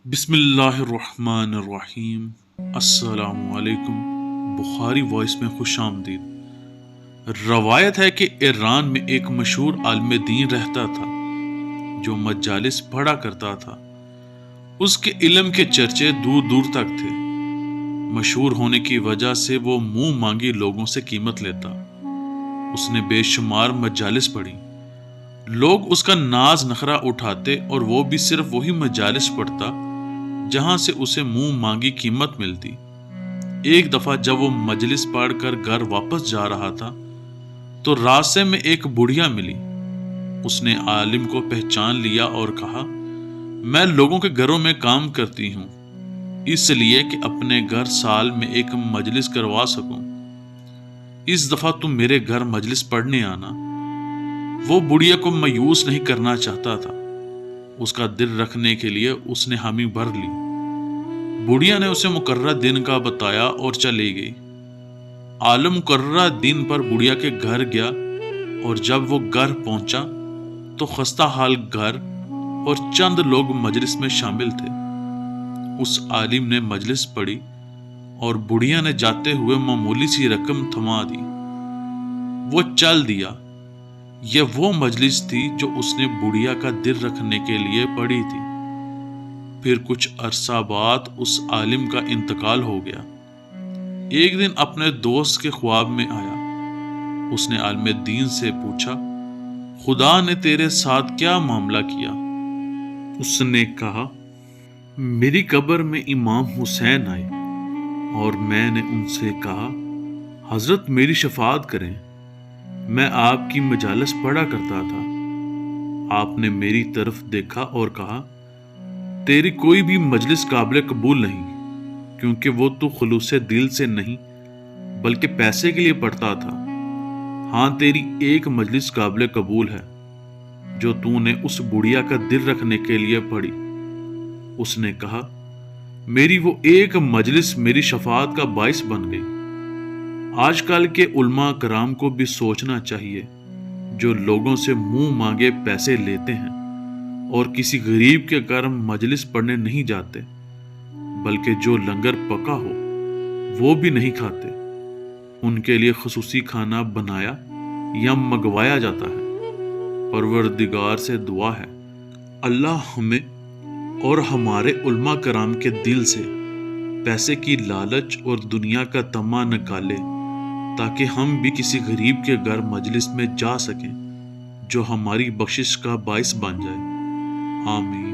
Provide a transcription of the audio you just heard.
بسم اللہ الرحمن الرحیم۔ السلام علیکم۔ بخاری وائس میں خوش آمدید۔ روایت ہے کہ ایران میں ایک مشہور عالم دین رہتا تھا جو مجالس پڑھا کرتا تھا۔ اس کے علم کے چرچے دور دور تک تھے۔ مشہور ہونے کی وجہ سے وہ منہ مانگی لوگوں سے قیمت لیتا۔ اس نے بے شمار مجالس پڑھی۔ لوگ اس کا ناز نخرہ اٹھاتے اور وہ بھی صرف وہی مجالس پڑھتا جہاں سے اسے منہ مانگی قیمت ملتی۔ ایک دفعہ جب وہ مجلس پڑھ کر گھر واپس جا رہا تھا تو راستے میں ایک بڑھیا ملی۔ اس نے عالم کو پہچان لیا اور کہا، میں لوگوں کے گھروں میں کام کرتی ہوں، اس لیے کہ اپنے گھر سال میں ایک مجلس کروا سکوں۔ اس دفعہ تم میرے گھر مجلس پڑھنے آنا۔ وہ بڑھیا کو مایوس نہیں کرنا چاہتا تھا۔ اس کا دل رکھنے کے لیے اس نے حامی بھر لی۔ بڑھیا نے اسے مقررہ دن کا بتایا اور چلی گئی۔ عالم مقررہ دن پر بڑھیا کے گھر گیا اور جب وہ گھر پہنچا تو خستہ حال گھر اور چند لوگ مجلس میں شامل تھے۔ اس عالم نے مجلس پڑھی اور بڑھیا نے جاتے ہوئے معمولی سی رقم تھما دی۔ وہ چل دیا۔ یہ وہ مجلس تھی جو اس نے بڑھیا کا دل رکھنے کے لیے پڑھی تھی۔ پھر کچھ عرصہ بعد اس عالم کا انتقال ہو گیا۔ ایک دن اپنے دوست کے خواب میں آیا۔ اس نے عالم دین سے پوچھا، خدا نے تیرے ساتھ کیا معاملہ کیا؟ اس نے کہا، میری قبر میں امام حسین آئے اور میں نے ان سے کہا، حضرت میری شفاعت کریں، میں آپ کی مجالس پڑھا کرتا تھا۔ آپ نے میری طرف دیکھا اور کہا، تیری کوئی بھی مجلس قابل قبول نہیں، کیونکہ وہ تو خلوص دل سے نہیں بلکہ پیسے کے لیے پڑھتا تھا۔ ہاں، تیری ایک مجلس قابل قبول ہے جو تو نے اس بڑھیا کا دل رکھنے کے لیے پڑھی۔ اس نے کہا، میری وہ ایک مجلس میری شفاعت کا باعث بن گئی۔ آج کل کے علماء کرام کو بھی سوچنا چاہیے جو لوگوں سے منہ مانگے پیسے لیتے ہیں اور کسی غریب کے گھر مجلس پڑھنے نہیں جاتے، بلکہ جو لنگر پکا ہو وہ بھی نہیں کھاتے، ان کے لیے خصوصی کھانا بنایا یا منگوایا جاتا ہے۔ پروردگار سے دعا ہے اللہ ہمیں اور ہمارے علماء کرام کے دل سے پیسے کی لالچ اور دنیا کا طمع نکالے، تاکہ ہم بھی کسی غریب کے گھر مجلس میں جا سکیں جو ہماری بخشش کا باعث بن جائے۔ آمین۔